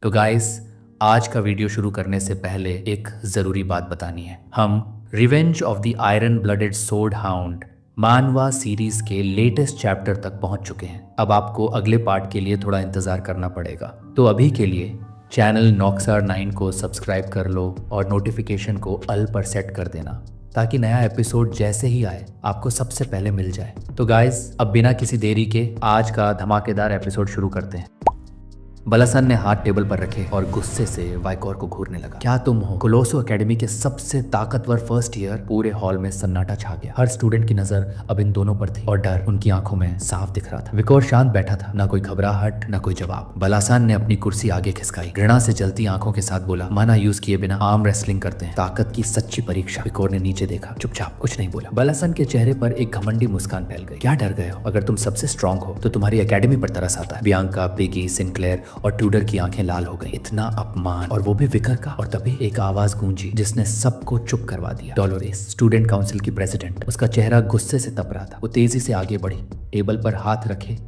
तो गाइस, आज का वीडियो शुरू करने से पहले एक ज़रूरी बात बतानी है। हम revenge of the iron blooded sword hound मानवा सीरीज के लेटेस्ट चैप्टर तक पहुंच चुके हैं। अब आपको अगले पार्ट के लिए थोड़ा इंतज़ार करना पड़ेगा। तो अभी के लिए चैनल नॉक्सार 9 को सब्सक्राइब कर लो और नोटिफिकेशन को ऑल पर सेट कर देना, ताकि नया एपिसोड जैसे ही आए आपको सबसे पहले मिल जाए। तो गाइस, अब बिना किसी देरी के आज का धमाकेदार एपिसोड शुरू करते हैं। बलासन ने हाथ टेबल पर रखे और गुस्से से वाइकोर को घूरने लगा। क्या तुम हो? कोलोसो एकेडमी के सबसे ताकतवर फर्स्ट ईयर। पूरे हॉल में सन्नाटा छा गया। हर स्टूडेंट की नजर अब इन दोनों पर थी और डर उनकी आंखों में साफ दिख रहा था। विकोर शांत बैठा था, ना कोई घबराहट ना कोई जवाब। बलासन ने अपनी कुर्सी आगे खिसकाई, घृणा से जलती आंखों के साथ बोला, माना यूज किए बिना आर्म रेसलिंग करते हैं, ताकत की सच्ची परीक्षा। विकोर ने नीचे देखा, चुपचाप कुछ नहीं बोला। बलासन के चेहरे पर एक घमंडी मुस्कान फैल गई। क्या डर गए हो? अगर तुम सबसे स्ट्रांग हो तो तुम्हारी एकेडमी पर तरस आता है। बियांका, पिगी, सिंक्लेयर और ट्यूडर की आंखें लाल हो गई। इतना अपमान, और वो भी विकर का। और तभी एक आवाज गूंजी जिसने सबको चुप करवा दिया। डोलोरेस, स्टूडेंट काउंसिल की प्रेसिडेंट। उसका चेहरा गुस्से से तप रहा था। वो तेजी से आगे बढ़ी, टेबल पर हाथ रखे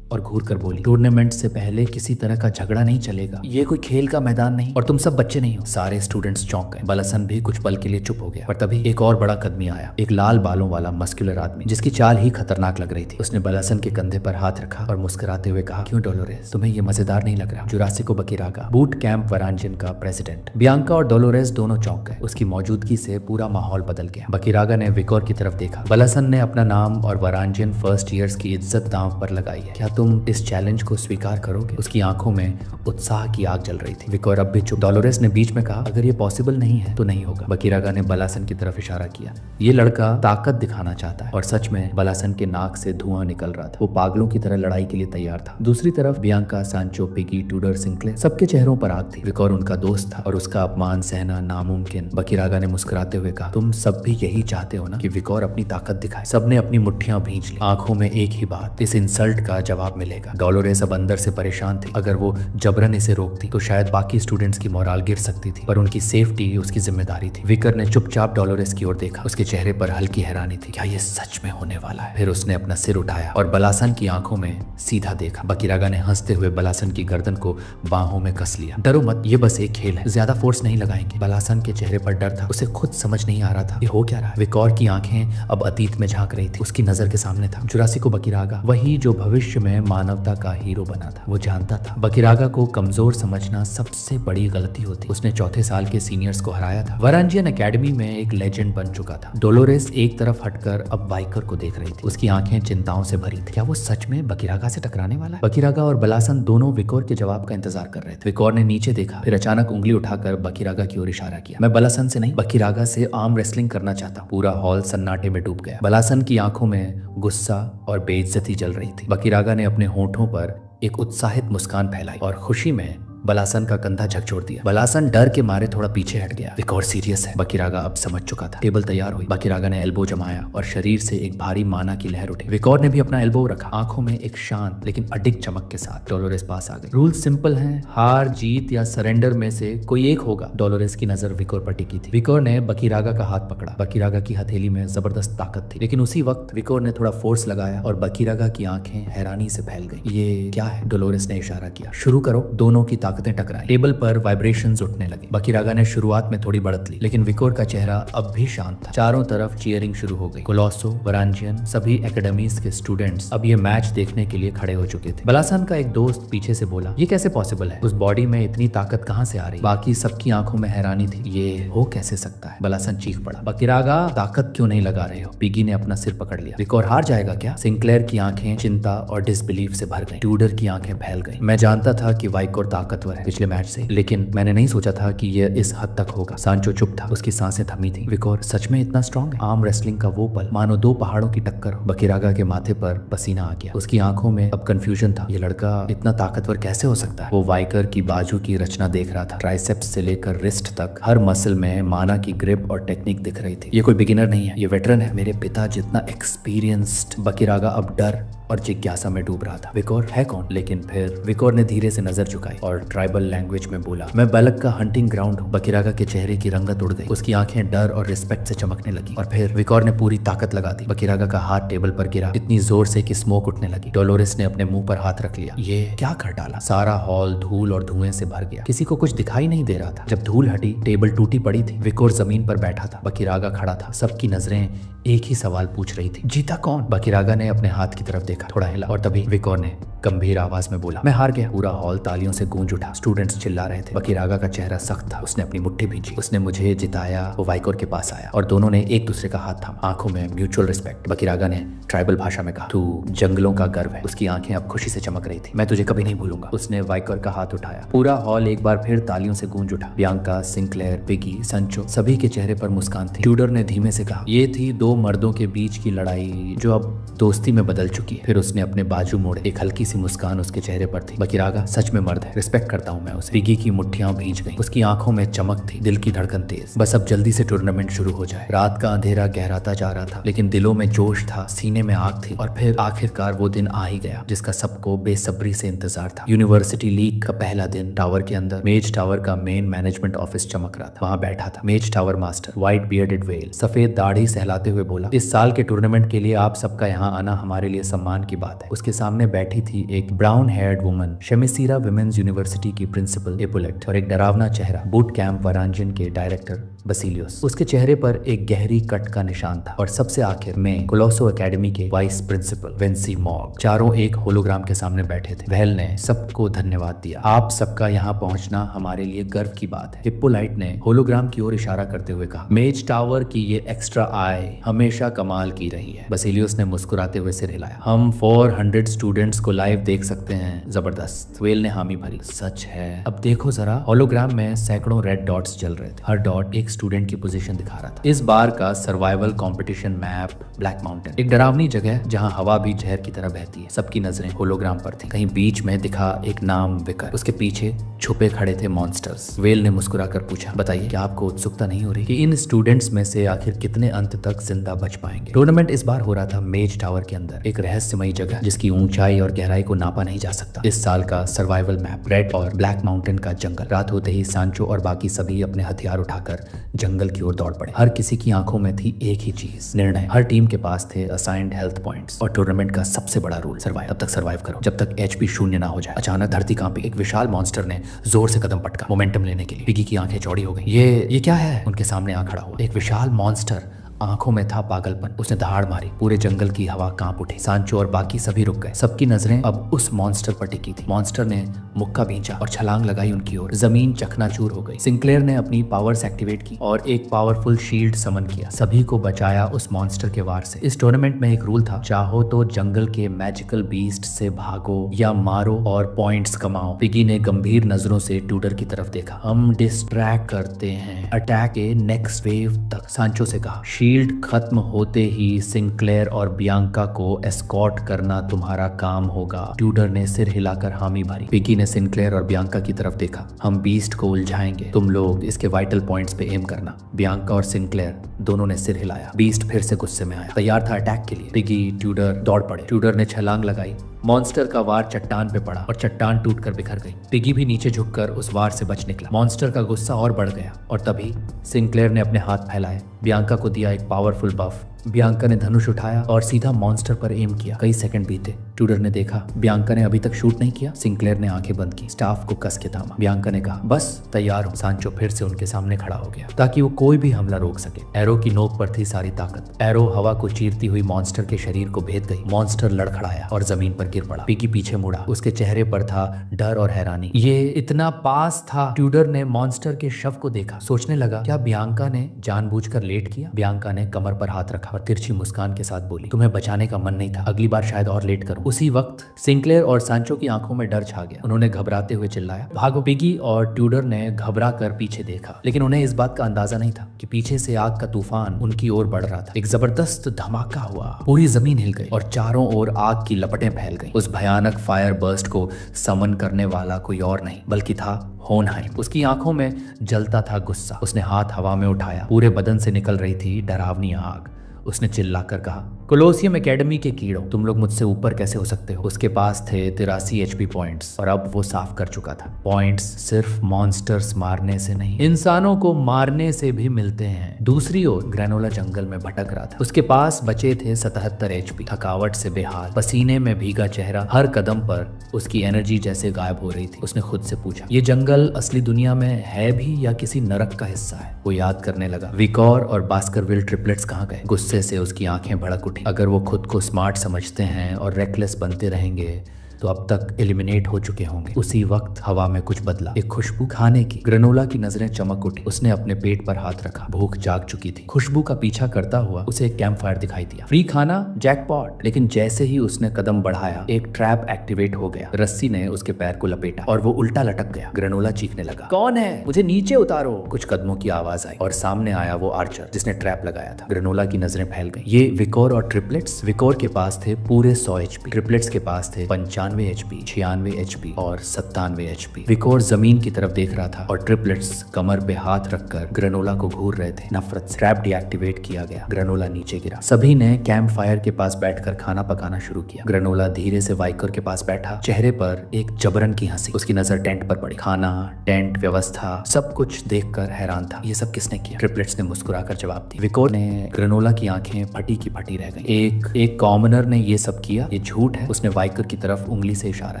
और घूर कर बोली, टूर्नामेंट से पहले किसी तरह का झगड़ा नहीं चलेगा। ये कोई खेल का मैदान नहीं और तुम सब बच्चे नहीं हो। सारे स्टूडेंट्स चौंक गए। बलासन भी कुछ पल के लिए चुप हो गया। पर तभी एक और बड़ा कदमी आया। एक लाल बालों वाला मस्कुलर आदमी जिसकी चाल ही खतरनाक लग रही थी। उसने बलासन के कंधे पर हाथ रखा और मुस्कुराते हुए कहा, क्यों डोलोरेस, तुम्हें ये मजेदार नहीं लग रहा? जुरासिको बकीरागा, बूट कैंप वरांजियन का प्रेसिडेंट। बियांका और डोलोरेस दोनों चौंक गए। उसकी मौजूदगी से पूरा माहौल बदल गया। बकीरागा ने विकोर की तरफ देखा। बलासन ने अपना नाम और वरांजियन फर्स्ट ईयर्स की इज्जत दांव पर लगाई है। क्या तुम इस चैलेंज को स्वीकार करोगे? उसकी आंखों में उत्साह की आग जल रही थी। विकोर अब भी चुप। डोलोरेस ने बीच में कहा, अगर ये पॉसिबल नहीं है तो नहीं होगा। बकीरागा ने बलासन की तरफ इशारा किया। ये लड़का ताकत दिखाना चाहता है। और सच में बलासन के नाक से धुआं निकल रहा था। वो पागलों की तरह लड़ाई के लिए तैयार था। दूसरी तरफ बियांका, सांचो, पिगी, ट्यूडर, सिंक्लेयर, सबके चेहरों पर आग थी। विकोर उनका दोस्त था और उसका अपमान सहना नामुमकिन। बकीरागा ने मुस्कुराते हुए कहा, तुम सब भी यही चाहते हो ना कि विकोर अपनी ताकत दिखाए? सबने अपनी मुट्ठियां भींच ली। आंखों में एक ही बात, इस इंसल्ट का जवाब मिलेगा। डोलोरेस अब अंदर से परेशान थी। अगर वो जबरन इसे रोकती तो शायद बाकी स्टूडेंट्स की मोराल गिर सकती थी, पर उनकी सेफ्टी उसकी जिम्मेदारी थी। विकर ने चुपचाप डोलोरेस की ओर देखा। उसके चेहरे पर हल्की हैरानी थी। क्या ये सच में होने वाला है? फिर उसने अपना सिर उठाया और बलासन की आंखों में सीधा देखा। बकीरागा ने हंसते हुए बलासन की गर्दन को बाहों में कस लिया। डरो मत, ये बस एक खेल है, ज्यादा फोर्स नहीं लगाएंगे। बलासन के चेहरे पर डर था। उसे खुद समझ नहीं आ रहा था ये हो क्या रहा है। विकोर की आंखें अब अतीत में झांक रही थी। उसकी नजर के सामने था जुरासिको बकीरागा, वही जो भविष्य में मानवता का हीरो बना था। वो जानता था बकीरागा को कमजोर समझना सबसे बड़ी गलती होती। उसने चौथे साल के सीनियर्स को हराया था। वरांजियन एकेडमी में एक लेजेंड बन चुका था। डोलोरेस एक तरफ हटकर अब वाइकर को देख रही थी। उसकी आंखें चिंताओं से भरी थी। क्या वो सच में बकीरागा से टकराने वाला है? बकीरागा और बलासन दोनों विकोर के जवाब का इंतजार कर रहे थे। विकोर ने नीचे देखा, फिर अचानक उंगली उठाकर बकीरागा की ओर इशारा किया। मैं बलासन से नहीं, बकीरागा से आर्म रेसलिंग करना चाहता हूं। पूरा हॉल सन्नाटे में डूब गया। बलासन की आंखों में गुस्सा और बेइज्जती जल रही थी। बकीरागा ने अपने होठों पर एक उत्साहित मुस्कान फैलाई और खुशी में बलासन का कंधा झकझोर दिया। बलासन डर के मारे थोड़ा पीछे हट गया। विकोर सीरियस है, बकीरागा अब समझ चुका था। टेबल तैयार हुई। बकीरागा ने एल्बो जमाया और शरीर से एक भारी माना की लहर उठी। विकोर ने भी अपना एल्बो रखा, आंखों में एक शांत लेकिन अडिग चमक के साथ। डोलोरेस पास आ गई। रूल सिंपल हैं, हार जीत या सरेंडर में से कोई एक होगा। डोलोरेस की नजर विकोर पर टिकी थी। विकोर ने बकीरागा का हाथ पकड़ा। बकीरागा की हथेली में जबरदस्त ताकत थी, लेकिन उसी वक्त विकोर ने थोड़ा फोर्स लगाया और बकीरागा की आंखें हैरानी से फैल गई। ये क्या है? डोलोरेस ने इशारा किया। शुरू करो। दोनों की ताकतें टकराई। टेबल पर वाइब्रेशंस उठने लगे। बकीरागा ने शुरुआत में थोड़ी बढ़त ली, लेकिन विकोर का चेहरा अब भी शांत था। चारों तरफ चीयरिंग शुरू हो गई। कोलोसो, वरांजियन, सभी एकेडमीज के स्टूडेंट्स अब ये मैच देखने के लिए खड़े हो चुके थे। बलासन का एक दोस्त पीछे से बोला, ये कैसे पॉसिबल है? उस बॉडी में इतनी ताकत कहां से आ रही? बाकी सबकी आंखों में हैरानी थी। ये हो कैसे सकता है? बलासन चीख पड़ा, बकीरागा ताकत क्यों नहीं लगा रहे हो? पिगी ने अपना सिर पकड़ लिया। विकोर हार जाएगा क्या? सिंक्लेयर की आंखें चिंता और डिसबिलीफ से भर गई। ट्यूडर की आंखें फैल गई। मैं जानता था कि वाइकोर ताकतवर है पिछले मैच से, लेकिन मैंने नहीं सोचा था कि ये इस हद तक होगा। सांचो चुप था, उसकी सांसें थमी थी। विकोर सच में इतना स्ट्रांग है? आर्म रेसलिंग का वो पल मानो दो पहाड़ों की टक्कर हो। बकीरागा के माथे पर पसीना आ गया। उसकी आंखों में अब कंफ्यूजन था। ये लड़का इतना ताकतवर कैसे हो सकता है? वो वाइकर की बाजू की रचना देख रहा था। ट्राइसेप्स से लेकर रिस्ट तक हर मसल में माना की ग्रिप और टेक्निक दिख रही थी। ये कोई बिगिनर नहीं है, ये वेटरन है, मेरे पिता जितना एक्सपीरियंस्ड। बकीरागा अब डर और जिज्ञासा में डूब रहा था। विकोर है कौन? लेकिन फिर विकोर ने धीरे से नजर झुकाई और ट्राइबल लैंग्वेज में बोला, मैं बलक का हंटिंग ग्राउंड हूँ। बकीरागा के चेहरे की रंगत उड़ गई, उसकी आंखें डर और रिस्पेक्ट से चमकने लगी। और फिर विकोर ने पूरी ताकत लगा दी। बकीरागा का हाथ टेबल पर गिरा, इतनी जोर से कि स्मोक उठने लगी। डोलोरेस ने अपने मुंह पर हाथ रख लिया। ये क्या कर डाला? सारा हॉल धूल और धुएं से भर गया। किसी को कुछ दिखाई नहीं दे रहा था। जब धूल हटी, टेबल टूटी पड़ी थी। विकोर जमीन पर बैठा था, बकीरागा खड़ा था। सबकी नजरें एक ही सवाल पूछ रही थी, जीता कौन? बकीरागा ने अपने हाथ की तरफ देखा, थोड़ा हिला और तभी विकोर ने गंभीर आवाज में बोला, मैं हार गया। पूरा हॉल तालियों से गूंज उठा। स्टूडेंट्स चिल्ला रहे थे। बकीरागा का चेहरा सख्त था। उसने अपनी मुट्ठी भींची। उसने मुझे जिताया। वो वाइकोर के पास आया और दोनों ने एक दूसरे का हाथ थामा, आंखों में म्यूचुअल रिस्पेक्ट। बकीरागा ने ट्राइबल भाषा में कहा, तू जंगलों का गर्व है। उसकी आंखें अब खुशी से चमक रही थी। मैं तुझे कभी नहीं भूलूंगा। उसने वाइकोर का हाथ उठाया। पूरा हॉल एक बार फिर तालियों से गूंज उठा। बियांका, सिंक्लेयर, पिगी, संचो, सभी के चेहरे पर मुस्कान थी। ट्यूडर ने धीमे से कहा, ये थी दो मर्दों के बीच की लड़ाई जो अब दोस्ती में बदल चुकी है। फिर उसने अपने बाजू मोड़े। एक हल्की सी मुस्कान उसके चेहरे पर थी। बकीरागा सच में मर्द है, रिस्पेक्ट करता हूँ मैं उसे। पिगी की मुट्ठियां भींच गईं। उसकी आंखों में चमक थी, दिल की धड़कन तेज। बस अब जल्दी से टूर्नामेंट शुरू हो जाए। रात का अंधेरा गहराता जा रहा था, लेकिन दिलों में जोश था, सीने में आग थी। और फिर आखिरकार वो दिन आ ही गया जिसका सबको बेसब्री से इंतजार था। यूनिवर्सिटी लीग का पहला दिन। टावर के अंदर मेज टावर का मेन मैनेजमेंट ऑफिस चमक रहा था। वहां बैठा था मेज tower master, white bearded well, सफेद दाढ़ी सहलाते हुए बोला, इस साल के टूर्नामेंट के लिए आप सबका यहाँ आना हमारे लिए सम्मान की बात है। उसके सामने बैठी थी एक brown haired woman, Themyscira women's university की प्रिंसिपल इपोलेट, और एक डरावना चेहरा, बूट कैंप वरांजिन के डायरेक्टर बसिलियोस। उसके चेहरे पर एक गहरी कट का निशान था। और सबसे आखिर में कोलोसो एकेडमी के वाइस प्रिंसिपल वेंसी मॉग। चारों एक होलोग्राम के सामने बैठे थे। वेल ने सबको धन्यवाद दिया। आप सबका यहाँ पहुंचना हमारे लिए गर्व की बात है। हिप्पोलाइट ने होलोग्राम की ओर इशारा करते हुए कहा, मेज टावर की ये एक्स्ट्रा आई हमेशा कमाल की रही है। बसिलियोस ने मुस्कुराते हुए सिर हिलाया। हम 400 स्टूडेंट्स को लाइव देख सकते हैं, जबरदस्त। वेल ने हामी भरी, सच है। अब देखो जरा, होलोग्राम में सैकड़ों रेड डॉट्स जल रहे थे। हर डॉट एक स्टूडेंट की पोजीशन दिखा रहा था। इस बार का survival competition map black mountain, एक डरावनी जगह जहां हवा भी जहर की तरह बहती है। सबकी नजरें होलोग्राम पर थी। कहीं बीच में दिखा एक नाम विकर, उसके पीछे छुपे खड़े थे मॉन्स्टर्स। वेल ने मुस्कुराकर पूछा, बताइए क्या आपको उत्सुकता नहीं हो रही कि इन स्टूडेंट्स में से आखिर कितने अंत तक जिंदा बच पाएंगे? टूर्नामेंट इस बार हो रहा था मेज टावर के अंदर, एक रहस्यमयी जगह जिसकी ऊंचाई और गहराई को नापा नहीं जा सकता। इस साल का सर्वाइवल मैप रेड और ब्लैक माउंटेन का जंगल। रात होते ही सांचो और बाकी सभी अपने हथियार उठाकर जंगल की ओर दौड़ पड़े। हर किसी की आंखों में थी एक ही चीज, निर्णय। हर टीम के पास थे असाइंड हेल्थ पॉइंट्स और टूर्नामेंट का सबसे बड़ा रूल, सर्वाइव। तब तक सर्वाइव करो जब तक एचपी शून्य ना हो जाए। अचानक धरती कांपी। एक विशाल मॉन्स्टर ने जोर से कदम पटका मोमेंटम लेने के लिए। पिगी की आंखें चौड़ी हो गई। ये क्या है? उनके सामने आ खड़ा हुआ एक विशाल मॉन्स्टर। आंखों में था पागलपन। उसने दहाड़ मारी। पूरे जंगल की हवा कांप उठी। सांचो और बाकी सभी रुक गए। सबकी नजरें अब उस मॉन्स्टर पर टिकी थी। मॉन्स्टर ने मुक्का भींचा और छलांग लगाई उनकी ओर। जमीन चकनाचूर हो गई। सिंक्लेयर ने अपनी पावर्स एक्टिवेट की और एक पावरफुल शील्ड समन किया। सभी को बचाया उस मॉन्स्टर के वार से। इस टूर्नामेंट में एक रूल था, चाहो तो जंगल के मैजिकल बीस्ट से भागो या मारो और पॉइंट्स कमाओ। पिगी ने गंभीर नजरों से ट्यूडर की तरफ देखा। हम डिस्ट्रैक्ट करते हैं अटैक के नेक्स्ट वेव तक, सांचो से कहा। शील्ड खत्म होते ही सिंक्लेयर और बियांका को एस्कॉर्ट करना तुम्हारा काम होगा। ट्यूडर ने सिर हिलाकर हामी भरी। पिगी ने सिंक्लेयर और बियांका की तरफ देखा। हम बीस्ट को उलझाएंगे, तुम लोग इसके वाइटल पॉइंट्स पे एम करना। बियांका और सिंक्लेयर दोनों ने सिर हिलाया। बीस्ट फिर से गुस्से में आया, तैयार था अटैक के लिए। पिगी, ट्यूडर दौड़ पड़े। ट्यूडर ने छलांग लगाई। मॉन्स्टर का वार चट्टान पे पड़ा और चट्टान टूटकर बिखर गई। पिगी भी नीचे झुककर उस वार से बच निकला। मॉन्स्टर का गुस्सा और बढ़ गया और तभी सिंक्लेयर ने अपने हाथ फैलाए। बियांका को दिया एक पावरफुल बफ। बियांका ने धनुष उठाया और सीधा मॉन्स्टर पर एम किया। कई सेकंड बीते। ट्यूडर ने देखा बियांका ने अभी तक शूट नहीं किया। सिंक्लेयर ने आंखें बंद की, स्टाफ को कस के थामा। बियांका ने कहा, बस तैयार हूं। सांचो फिर से उनके सामने खड़ा हो गया ताकि वो कोई भी हमला रोक सके। एरो की नोक पर थी सारी ताकत। एरो हवा को चीरती हुई मॉन्स्टर के शरीर को भेद गई। मॉन्स्टर लड़खड़ाया और जमीन पर गिर पड़ा। पिगी पीछे मुड़ा। उसके चेहरे पर था डर और हैरानी। ये इतना पास था। ट्यूडर ने मॉन्स्टर के शव को देखा। सोचने लगा, क्या बियांका ने जानबूझकर लेट किया? बियांका ने कमर पर हाथ रखा और तिरछी मुस्कान के साथ बोली, तुम्हें बचाने का मन नहीं था, अगली बार शायद और लेट करूं। उसी वक्त सिंक्लेयर और सांचो की आंखों में डर छा गया। उन्होंने घबराते हुए चिल्लाया, भागो। पिगी और ट्यूडर ने घबरा कर पीछे देखा, लेकिन उन्हें इस बात का अंदाजा नहीं था कि पीछे से आग का तूफान उनकी ओर बढ़ रहा था। एक जबरदस्त धमाका हुआ, पूरी जमीन हिल गई और चारों ओर आग की लपटें फैल गईं। उस भयानक फायर बर्स्ट को समन करने वाला कोई और नहीं बल्कि था होनहाइम। उसकी आंखों में जलता था गुस्सा। उसने हाथ हवा में उठाया। पूरे बदन से निकल रही थी डरावनी आग। उसने चिल्लाकर कहा, कोलोसियम एकेडमी के कीड़ों, तुम लोग मुझसे ऊपर कैसे हो सकते हो? उसके पास थे 83 HP पॉइंट्स और अब वो साफ कर चुका था। पॉइंट्स सिर्फ मॉन्स्टर्स मारने से नहीं, इंसानों को मारने से भी मिलते हैं। दूसरी ओर ग्रेनोला जंगल में भटक रहा था। उसके पास बचे थे 77 HP। थकावट से बेहाल, पसीने में भीगा चेहरा, हर कदम पर उसकी एनर्जी जैसे गायब हो रही थी। उसने खुद से पूछा, ये जंगल असली दुनिया में है भी या किसी नरक का हिस्सा है? वो याद करने लगा, विकोर और बास्करविल ट्रिपलेट्स कहाँ गए? गुस्से से उसकी आंखें भड़क उठी। अगर वो खुद को स्मार्ट समझते हैं और रेकलेस बनते रहेंगे तो अब तक एलिमिनेट हो चुके होंगे। उसी वक्त हवा में कुछ बदला, एक खुशबू खाने की। ग्रेनोला की नजरें चमक उठी। उसने अपने पेट पर हाथ रखा, भूख जाग चुकी थी। खुशबू का पीछा करता हुआ उसे एक कैंप फायर दिखाई दिया। फ्री खाना, जैकपॉट। लेकिन जैसे ही उसने कदम बढ़ाया, एक ट्रैप एक्टिवेट हो गया। रस्सी ने उसके पैर को लपेटा और वो उल्टा लटक गया। ग्रेनोला चीखने लगा, कौन है? मुझे नीचे उतारो। कुछ कदमों की आवाज आई और सामने आया वो आर्चर जिसने ट्रैप लगाया था। ग्रेनोला की नजरें फैल गई। ये विकोर और ट्रिपलेट्स। विकोर के पास थे पूरे 100 HP। ट्रिपलेट्स के पास थे 95 HP, 96 HP और 97 HP। विकोर जमीन की तरफ देख रहा था और ट्रिपलेट्स कमर पे हाथ रखकर ग्रेनोला को घूर रहे थे। नफरत से ट्रैप डीएक्टिवेट किया गया। ग्रेनोला नीचे गिरा। सभी ने कैंप फायर के पास बैठकर खाना पकाना शुरू किया। ग्रेनोला धीरे से वाइकर के पास बैठा, चेहरे पर एक जबरन की हंसी। उसकी नजर टेंट पर पड़ी। खाना, टेंट, व्यवस्था, सब कुछ देखकर हैरान था। ये सब किसने किया? ट्रिपलेट्स ने मुस्कुराकर जवाब दिया। विकोर ने। ग्रेनोला की आंखें फटी की फटी रह गई। एक कॉमनर ने ये सब किया, ये झूठ है। उसने वाइकर की तरफ उंगली से इशारा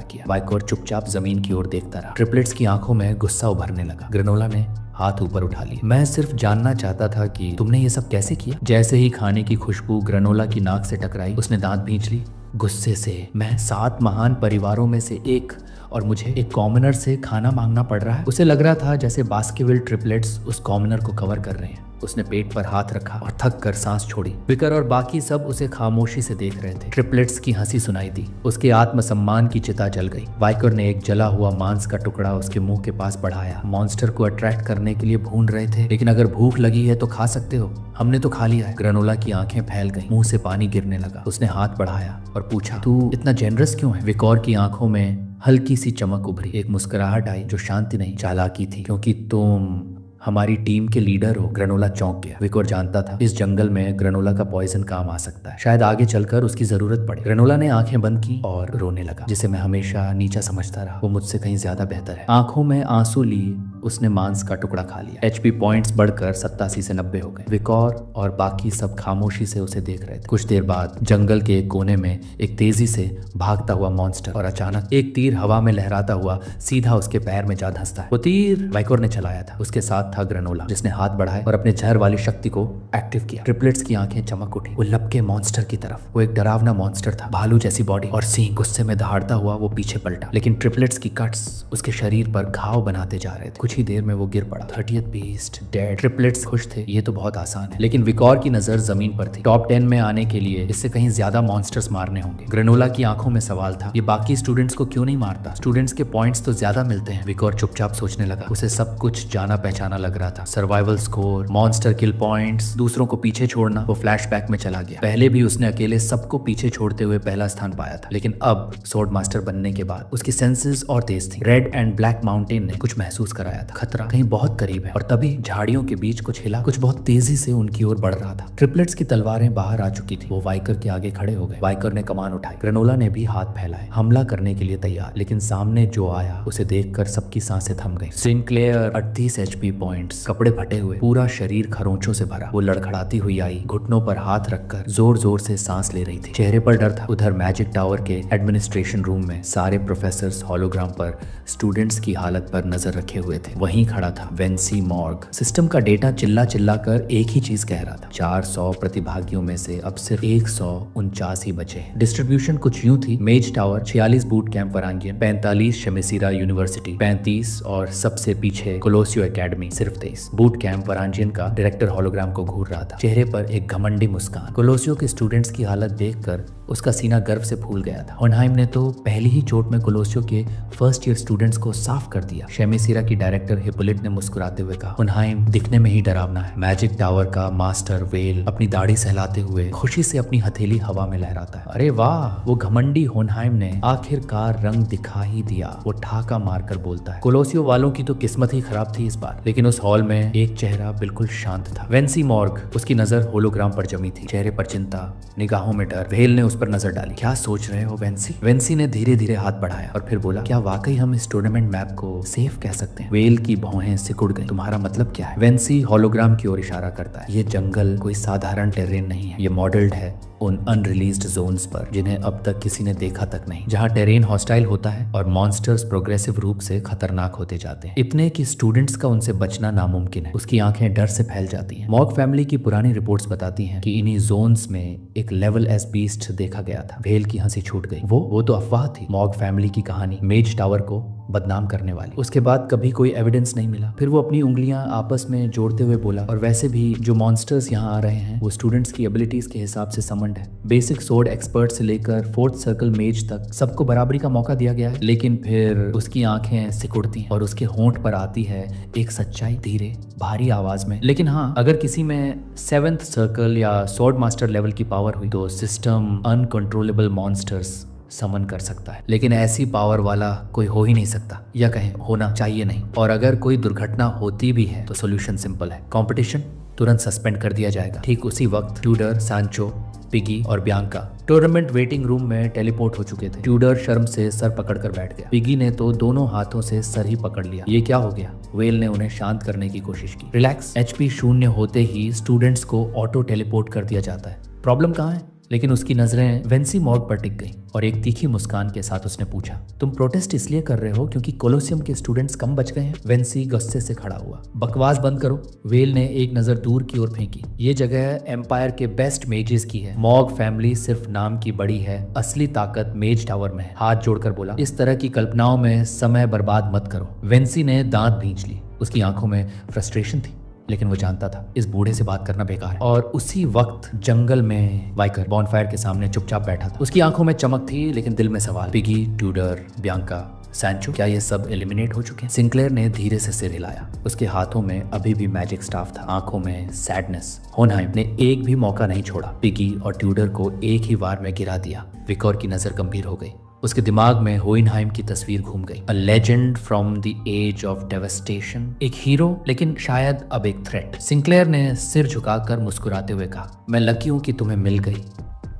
किया। वाइकर चुपचाप जमीन की ओर देखता रहा। ट्रिपलेट्स की आंखों में गुस्सा उभरने लगा। ग्रेनोला ने हाथ ऊपर उठा लिया। मैं सिर्फ जानना चाहता था कि तुमने ये सब कैसे किया? जैसे ही खाने की खुशबू ग्रेनोला की नाक से टकराई, उसने दांत भींच ली। गुस्से से, मैं 7 महान परिवारों में से एक और मुझे एक कॉमनर से खाना मांगना पड़ रहा है। उसे लग रहा था जैसे बास्केविल ट्रिपलेट्स उस कॉमनर को कवर कर रहे हैं। उसने पेट पर हाथ रखा और थक कर सांस छोड़ी। विकर और बाकी सब उसे खामोशी से देख रहे थे। ट्रिपलेट्स की हंसी सुनाई दी। उसके आत्मसम्मान की चिता जल गई। वाइकर ने एक जला हुआ मांस का टुकड़ा उसके मुंह के पास बढ़ाया। मॉन्स्टर को अट्रैक्ट करने के लिए भून रहे थे, लेकिन अगर भूख लगी है तो खा सकते हो, हमने तो खा लिया है। ग्रेनोला की आंखें फैल गई, मुंह से पानी गिरने लगा। उसने हाथ बढ़ाया और पूछा, तू इतना जेनरस क्यों है? विकोर की आंखों में हल्की सी चमक उभरी। एक मुस्कुराहट आई जो शांति नहीं, चालाकी थी। क्योंकि तुम हमारी टीम के लीडर हो। ग्रेनोला चौंक गया। विकोर जानता था इस जंगल में ग्रेनोला का पॉइजन काम आ सकता है। शायद आगे चलकर उसकी जरूरत पड़े। ग्रेनोला ने आंखें बंद की और रोने लगा। जिसे मैं हमेशा नीचा समझता रहा, वो मुझसे कहीं ज्यादा बेहतर है। आंखों में आंसू लिए उसने मांस का टुकड़ा खा लिया। HP पॉइंट्स बढ़कर 87 से 90 हो गए। विकोर और बाकी सब खामोशी से उसे देख रहे थे। कुछ देर बाद जंगल के एक कोने में एक तेजी से भागता हुआ मॉन्स्टर और अचानक एक तीर हवा में लहराता हुआ सीधा उसके पैर में जा धंसता है। वो तीर वाइकोर ने चलाया था। उसके साथ था ग्रेनोला, जिसने हाथ बढ़ाए और अपने जहर वाली शक्ति को एक्टिव किया। ट्रिपलेट्स की आंखें चमक उठी। वो लपके मॉन्स्टर की तरफ। वो एक डरावना मॉन्स्टर था, भालू जैसी बॉडी और सींग। गुस्से में दहाड़ता हुआ वो पीछे पलटा, लेकिन ट्रिपलेट्स की कट्स उसके शरीर पर घाव बनाते जा रहे थे। कुछ ही देर में वो गिर पड़ा। 30th beast dead. ट्रिपलेट्स खुश थे, ये तो बहुत आसान है। लेकिन विकोर की नजर जमीन पर थी। टॉप 10 में आने के लिए इससे कहीं ज्यादा मॉन्स्टर्स मारने होंगे। ग्रेनोला की आंखों में सवाल था, ये बाकी स्टूडेंट्स को क्यों नहीं मारता? स्टूडेंट्स के पॉइंट्स तो ज्यादा मिलते हैं। विकोर चुपचाप सोचने लगा। उसे सब कुछ जाना पहचाना लग रहा था। सर्वाइवल स्कोर, मॉन्स्टर किल पॉइंट्स, दूसरों को पीछे छोड़ना। वो फ्लैशबैक में चला गया। पहले भी उसने अकेले सबको पीछे छोड़ते हुए पहला स्थान पाया था, लेकिन अब स्वॉर्ड मास्टर बनने के बाद उसकी सेंसेस और तेज थी। रेड एंड ब्लैक माउंटेन ने कुछ महसूस कराया था। खतरा कहीं बहुत करीब है। और तभी झाड़ियों के बीच कुछ हिला। कुछ बहुत तेजी से उनकी ओर बढ़ रहा था। ट्रिपलेट्स की तलवारें बाहर आ चुकी थी। वो वाइकर के आगे खड़े हो गए। वाइकर ने कमान उठाई। ग्रेनोला ने भी हाथ फैलाए, हमला करने के लिए तैयार। लेकिन सामने जो आया उसे देखकर सबकी सांसें थम गई। सिंक्लेयर 38 HP पॉइंट्स, कपड़े फटे हुए, पूरा शरीर खरोंचों से भरा। वो लड़खड़ाती हुई आई, घुटनों पर हाथ रखकर जोर जोर से सांस ले रही थी। चेहरे पर डर था। उधर मैजिक टावर के एडमिनिस्ट्रेशन रूम में सारे प्रोफेसर्स हॉलोग्राम पर स्टूडेंट्स की हालत पर नजर रखे हुए थे। वहीं खड़ा था वेंसी मॉर्ग। सिस्टम का डेटा चिल्ला चिल्ला कर एक ही चीज कह रहा था, 400 प्रतिभागियों में से अब सिर्फ 149 ही बचे हैं। डिस्ट्रीब्यूशन कुछ यूं थी, मेज टावर 46 बूट कैंप वरांगियन, 45 शेमेसिरा यूनिवर्सिटी 35 और सबसे पीछे कोलोसियो एकेडमी सिर्फ 23। बूट कैंप वरांजियन का डायरेक्टर हॉलोग्राम को घूर रहा था, चेहरे पर एक घमंडी मुस्कान। कोलोसियो के स्टूडेंट्स की हालत देखकर उसका सीना गर्व से फूल गया था। ऑनहाइम ने तो पहली ही चोट में कोलोसियो के फर्स्ट ईयर स्टूडेंट्स को साफ कर दिया। शेमेसिरा की डायरेक्टर डायरेक्टर हिपोलिट ने मुस्कुराते हुए कहा, होनहाइम दिखने में ही डरावना है। मैजिक टावर का मास्टर वेल अपनी दाढ़ी सहलाते हुए खुशी से अपनी हथेली हवा में लहराता है। अरे वाह, वो घमंडी होनहाइम ने आखिरकार रंग दिखा ही दिया, वो ठाका मारकर बोलता है। कोलोसियो वालों की तो किस्मत ही खराब थी इस बार। लेकिन उस हॉल में एक चेहरा बिल्कुल शांत था, वेंसी मॉर्ग। उसकी नजर होलोग्राम पर जमी थी, चेहरे पर चिंता, निगाहों में डर। वेल ने उस पर नजर डाली। क्या सोच रहे हो वेंसी? वेंसी ने धीरे धीरे हाथ बढ़ाया और फिर बोला, क्या वाकई हम इस टूर्नामेंट मैप को सेफ कह सकते हैं? वेल की भौहें सिकुड़ गई। तुम्हारा मतलब क्या है? वेंसी होलोग्राम की ओर इशारा करता है। ये जंगल कोई साधारण टेरेन नहीं है, ये मॉडल्ड है उन अनरिलीज्ड जोन्स पर जिन्हें अब तक किसी ने देखा तक नहीं, जहां टेरेन हॉस्टाइल होता है और मॉन्स्टर्स प्रोग्रेसिव रूप से खतरनाक होते जाते हैं, इतने कि स्टूडेंट्स का उनसे बचना नामुमकिन है। उसकी आंखें डर से फैल जाती हैं। मॉर्ग फैमिली की पुरानी रिपोर्ट्स बताती हैं कि इन्हीं जोन्स में एक लेवल एस बीस्ट देखा गया था। वेल की हंसी छूट गई। वो तो अफवाह थी। मॉर्ग फैमिली की कहानी, मेज टावर को बदनाम करने वाली। उसके बाद कभी कोई एविडेंस नहीं मिला। फिर वो अपनी उंगलियां आपस में जोड़ते हुए बोला, और वैसे भी जो मॉन्स्टर्स यहाँ आ रहे हैं वो स्टूडेंट्स की एबिलिटीज के हिसाब से समन्ड है। बेसिक सोर्ड एक्सपर्ट से लेकर फोर्थ सर्कल मेज तक सबको बराबरी का मौका दिया गया है। लेकिन फिर उसकी आंखें सिकुड़ती हैं और उसके होंठ पर आती है एक सच्चाई, धीरे भारी आवाज में। लेकिन हाँ, अगर किसी में 7th सर्कल या सोर्ड मास्टर लेवल की पावर हुई तो सिस्टम अनकंट्रोलेबल मॉन्स्टर्स समन कर सकता है। लेकिन ऐसी पावर वाला कोई हो ही नहीं सकता, या कहें होना चाहिए नहीं। और अगर कोई दुर्घटना होती भी है तो सोल्यूशन सिंपल है, कंपटीशन तुरंत सस्पेंड कर दिया जाएगा। ठीक उसी वक्त ट्यूडर, सांचो, पिगी और बियांका टूर्नामेंट वेटिंग रूम में टेलीपोर्ट हो चुके थे। ट्यूडर शर्म से सर पकड़कर बैठ गया। पिगी ने तो दोनों हाथों से सर ही पकड़ लिया। ये क्या हो गया? वेल ने उन्हें शांत करने की कोशिश की। रिलैक्स, एचपी शून्य होते ही स्टूडेंट्स को ऑटो टेलीपोर्ट कर दिया जाता है। प्रॉब्लम कहाँ है? लेकिन उसकी नजरें वेंसी मॉर्ग पर टिक गई और एक तीखी मुस्कान के साथ उसने पूछा, तुम प्रोटेस्ट इसलिए कर रहे हो क्योंकि कोलोसियम के स्टूडेंट्स कम बच गए हैं? वेंसी गुस्से से खड़ा हुआ। बकवास बंद करो। वेल ने एक नजर दूर की ओर फेंकी। ये जगह एम्पायर के बेस्ट मेजेस की है। मॉर्ग फैमिली सिर्फ नाम की बड़ी है, असली ताकत मेज टावर में है। हाथ जोड़कर बोला, इस तरह की कल्पनाओं में समय बर्बाद मत करो। वेंसी ने दांत भींच ली। उसकी आंखों में फ्रस्ट्रेशन थी, लेकिन वो जानता था इस बूढ़े से बात करना बेकार है। और उसी वक्त जंगल में वाइकर बॉनफायर के सामने चुपचाप बैठा था। उसकी आंखों में चमक थी लेकिन दिल में सवाल। पिगी, ट्यूडर, बियांका, सैंचो, क्या ये सब एलिमिनेट हो चुके हैं? सिंक्लेयर ने धीरे से सिर हिलाया। उसके हाथों में अभी भी मैजिक स्टाफ था, आंखों में सैडनेस। होनहाइम ने एक भी मौका नहीं छोड़ा। पिगी और ट्यूडर को एक ही वार में गिरा दिया। विकोर की नजर गंभीर हो गई। उसके दिमाग में होइनहाइम की तस्वीर घूम गई। A legend from the age of devastation, एक हीरो लेकिन शायद अब एक थ्रेट। सिंक्लेयर ने सिर झुकाकर मुस्कुराते हुए कहा, मैं लकी हूं कि तुम्हें मिल गई,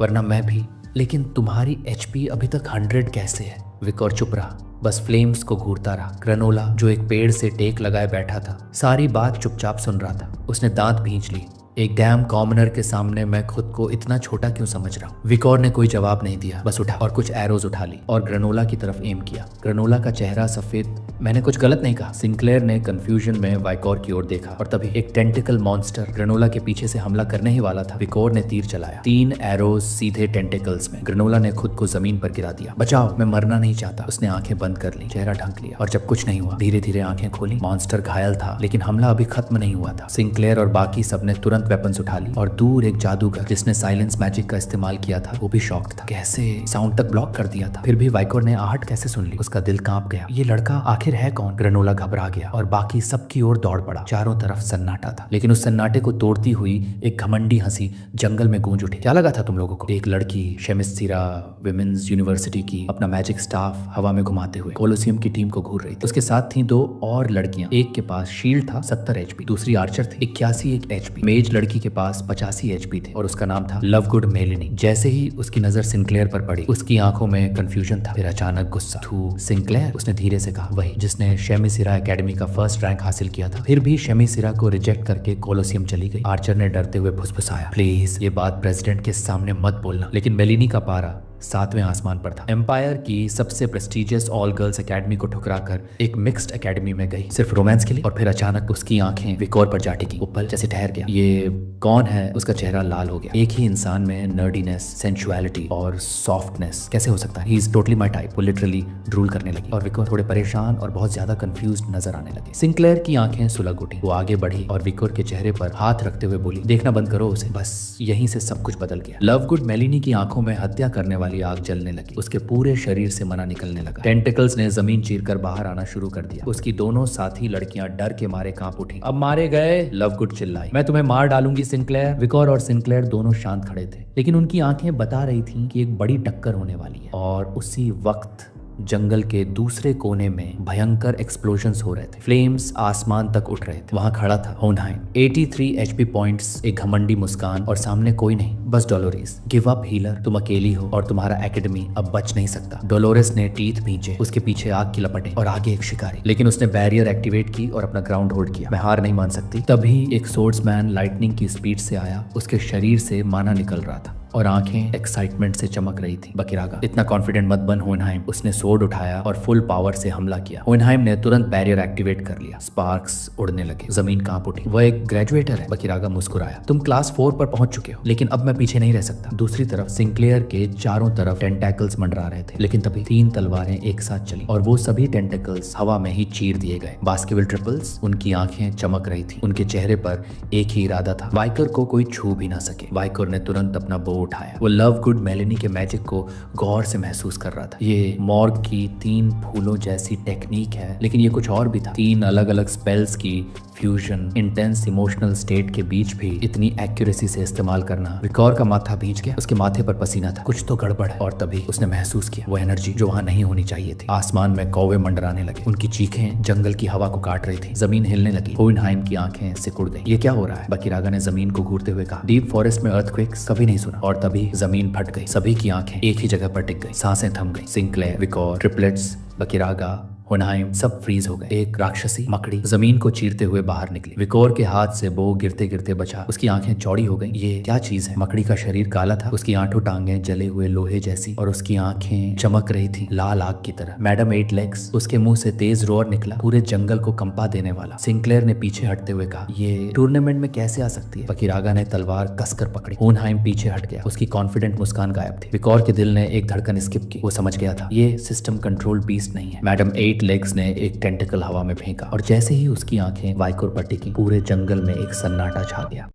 वरना मैं भी। लेकिन तुम्हारी एचपी अभी तक 100 कैसे है? विकोर चुप रहा, बस फ्लेम्स को घूरता रहा। ग्रेनोला जो एक पेड़ से टेक लगाए बैठा था, सारी बात चुपचाप सुन रहा था। उसने दांत भींच ली। एक डैम कॉमनर के सामने मैं खुद को इतना छोटा क्यों समझ रहा हूँ? विकोर ने कोई जवाब नहीं दिया, बस उठा और कुछ एरोज उठा ली और ग्रेनोला की तरफ एम किया। ग्रेनोला का चेहरा सफेद। मैंने कुछ गलत नहीं कहा। सिंक्लेयर ने कंफ्यूजन में विकोर की ओर देखा और तभी एक टेंटिकल मॉन्स्टर ग्रेनोला के पीछे से हमला करने ही वाला था। विकोर ने तीर चलाया, 3 एरोज सीधे टेंटिकल्स में। ग्रेनोला ने खुद को जमीन पर गिरा दिया। बचाओ, मैं मरना नहीं चाहता। उसने आंखें बंद कर ली, चेहरा ढक लिया और जब कुछ नहीं हुआ धीरे धीरे आंखें खोली। मॉन्स्टर घायल था लेकिन हमला अभी खत्म नहीं हुआ था। सिंक्लेयर और बाकी सबने तुरंत वेपन्स उठा ली और दूर एक जादूगर जिसने साइलेंस मैजिक का इस्तेमाल किया था वो भी शॉक्ड था। कैसे साउंड तक ब्लॉक कर दिया था? फिर भी विकोर ने आहट कैसे सुन ली? उसका दिल कांप गया। ये लड़का आखिर है कौन? ग्रेनोला घबरा गया और बाकी सबकी ओर दौड़ पड़ा। चारों तरफ सन्नाटा था, लेकिन उस सन्नाटे को तोड़ती हुई एक घमंडी हंसी जंगल में गूंज उठी। क्या लगा था तुम लोगों को? एक लड़की शेमिस्थिरा विमेंस यूनिवर्सिटी की अपना मैजिक स्टाफ हवा में घुमाते हुए कोलोसियम की टीम को घूर रही थी। उसके साथ थी 2 और लड़कियां। एक के पास शील्ड था 70 एचपी, दूसरी आर्चर थी 81 एचपी। मेज लड़की के पास 85 एचपी थे और उसका नाम था लवगुड मेलिनी। जैसे ही उसकी नजर सिंक्लेयर पर पड़ी उसकी आंखों में कंफ्यूजन था, फिर अचानक गुस्सा। तू सिंक्लेयर? उसने धीरे से कहा, वही जिसने शेमिसिरा एकेडमी का फर्स्ट रैंक हासिल किया था। फिर भी शेमिसिरा को रिजेक्ट करके कोलोसियम चली गई। आर्चर ने डरते हुए फुसफुसाया, प्लीज ये बात प्रेसिडेंट के सामने मत बोलना। लेकिन मेलिनी का पारा 7वें आसमान पर था। एम्पायर की सबसे प्रेस्टिजियस ऑल गर्ल्स एकेडमी को ठुकराकर एक मिक्स्ड एकेडमी में गई सिर्फ रोमांस के लिए। और फिर अचानक उसकी आंखें विकोर पर जा टिकी। वो पल जैसे ठहर गया। ये कौन है? उसका चेहरा लाल हो गया। एक ही इंसान में नर्डीनेस, सेंसुअलिटी और सॉफ्टनेस कैसे हो सकता है? He is totally my type. वो लिटरली ड्रूल करने लगी और विकोर थोड़े परेशान और बहुत ज्यादा कंफ्यूज्ड नजर आने लगे। सिंक्लेयर की आंखें सुलग उठी। वो आगे बढ़ी और विकोर के चेहरे पर हाथ रखते हुए बोली, देखना बंद करो उसे। बस यहीं से सब कुछ बदल गया। लवगुड मेलिनी की आंखों में हत्या करने वाली आग जलने लगी। उसके पूरे शरीर से मना निकलने लगा। टेंटिकल्स ने जमीन चीरकर बाहर आना शुरू कर दिया। उसकी दोनों साथी लड़कियां डर के मारे कांप उठी। अब मारे गए, लवगुड चिल्लाई, मैं तुम्हें मार डालूंगी सिंक्लेयर। विकोर और सिंक्लेयर दोनों शांत खड़े थे, लेकिन उनकी आंखें बता रही थीं कि एक बड़ी टक्कर होने वाली है। और उसी वक्त जंगल के दूसरे कोने में भयंकर एक्सप्लोजन्स हो रहे थे। फ्लेम्स आसमान तक उठ रहे थे। वहां खड़ा था होनहाइम, 83 एचपी पॉइंट्स, एक घमंडी मुस्कान, और सामने कोई नहीं, बस डोलोरेस। गिव अप हीलर, तुम अकेली हो और तुम्हारा एकेडमी अब बच नहीं सकता। डोलोरेस ने टीथ भींचे, उसके पीछे आग की लपटें और आगे एक शिकारी, लेकिन उसने बैरियर एक्टिवेट की और अपना ग्राउंड होल्ड किया। मैं हार नहीं मान सकती। तभी एक सोर्ड्समैन लाइटनिंग की स्पीड से आया। उसके शरीर से माना निकल रहा था और आंखें एक्साइटमेंट से चमक रही थी। बकीरागा, इतना कॉन्फिडेंट मत बन होनहाइम। उसने सोर्ड उठाया और फुल पावर से हमला किया। होनहाइम ने तुरंत बैरियर एक्टिवेट कर लिया। स्पार्क्स उड़ने लगे, जमीन कांप उठी। वह एक ग्रेजुएटर है। बकीरागा मुस्कुराया, तुम क्लास 4 पर पहुंच चुके हो, लेकिन अब मैं पीछे नहीं रह सकता। दूसरी तरफ सिंक्लेयर के चारों तरफ टेंटेकल्स मंडरा रहे थे, लेकिन तभी 3 तलवारें एक साथ चली और वो सभी टेंटेकल्स हवा में ही चीर दिए गए। बास्केटबॉल ट्रिपल्स, उनकी आंखें चमक रही थी। उनके चेहरे पर एक ही इरादा था, वाइकर को कोई छू भी ना सके। वाइकर ने तुरंत अपना बो उठाया। वो लव गुड मेलेनी के मैजिक को गौर से महसूस कर रहा था। ये मॉर्ग की 3 फूलों जैसी टेक्निक है, लेकिन ये कुछ और भी था। 3 अलग अलग स्पेल्स की फ्यूजन, इंटेंस इमोशनल स्टेट के बीच भी इतनी एक्यूरेसी से इस्तेमाल करना। विकोर का माथा भींच गया, उसके माथे पर पसीना था। कुछ तो गड़बड़ है। और तभी उसने महसूस किया वो एनर्जी जो वहां नहीं होनी चाहिए थी। आसमान में कौवे मंडराने लगे, उनकी चीखें जंगल की हवा को काट रही थी। जमीन हिलने लगी। होनहाइम की आंखें सिकुड़ गई। ये क्या हो रहा है? बकीरागा ने जमीन को घूरते हुए कहा। डीप फॉरेस्ट में अर्थक्वेक्स कभी नहीं सुना। और तभी जमीन फट गई। सभी की आंखें एक ही जगह पर टिक गई, सांसें थम गई। सिंक्लेयर, विकोर, ट्रिपलेट्स, बकीरागा, होनहाइम सब फ्रीज हो गए। एक राक्षसी मकड़ी जमीन को चीरते हुए बाहर निकली। विकोर के हाथ से बो गिरते गिरते बचा। उसकी आंखें चौड़ी हो गईं। ये क्या चीज है? मकड़ी का शरीर काला था, उसकी आंखों टांगें जले हुए लोहे जैसी, और उसकी आंखें चमक रही थी लाल आग की तरह। मैडम 8 लेग्स, उसके मुंह से तेज रोर निकला, पूरे जंगल को कंपा देने वाला। सिंक्लेयर ने पीछे हटते हुए कहा, ये टूर्नामेंट में कैसे आ सकती है? बकीरागा ने तलवार कसकर पकड़ी। होनहाइम पीछे हट गया, उसकी कॉन्फिडेंट मुस्कान गायब थी। विकोर के दिल ने एक धड़कन स्किप की। वो समझ गया था ये सिस्टम कंट्रोल बीस्ट नहीं है। मैडम 8 लेग्स ने एक टेंटिकल हवा में फेंका और जैसे ही उसकी आंखें वाइकोर पर टिकी, पूरे जंगल में एक सन्नाटा छा गया।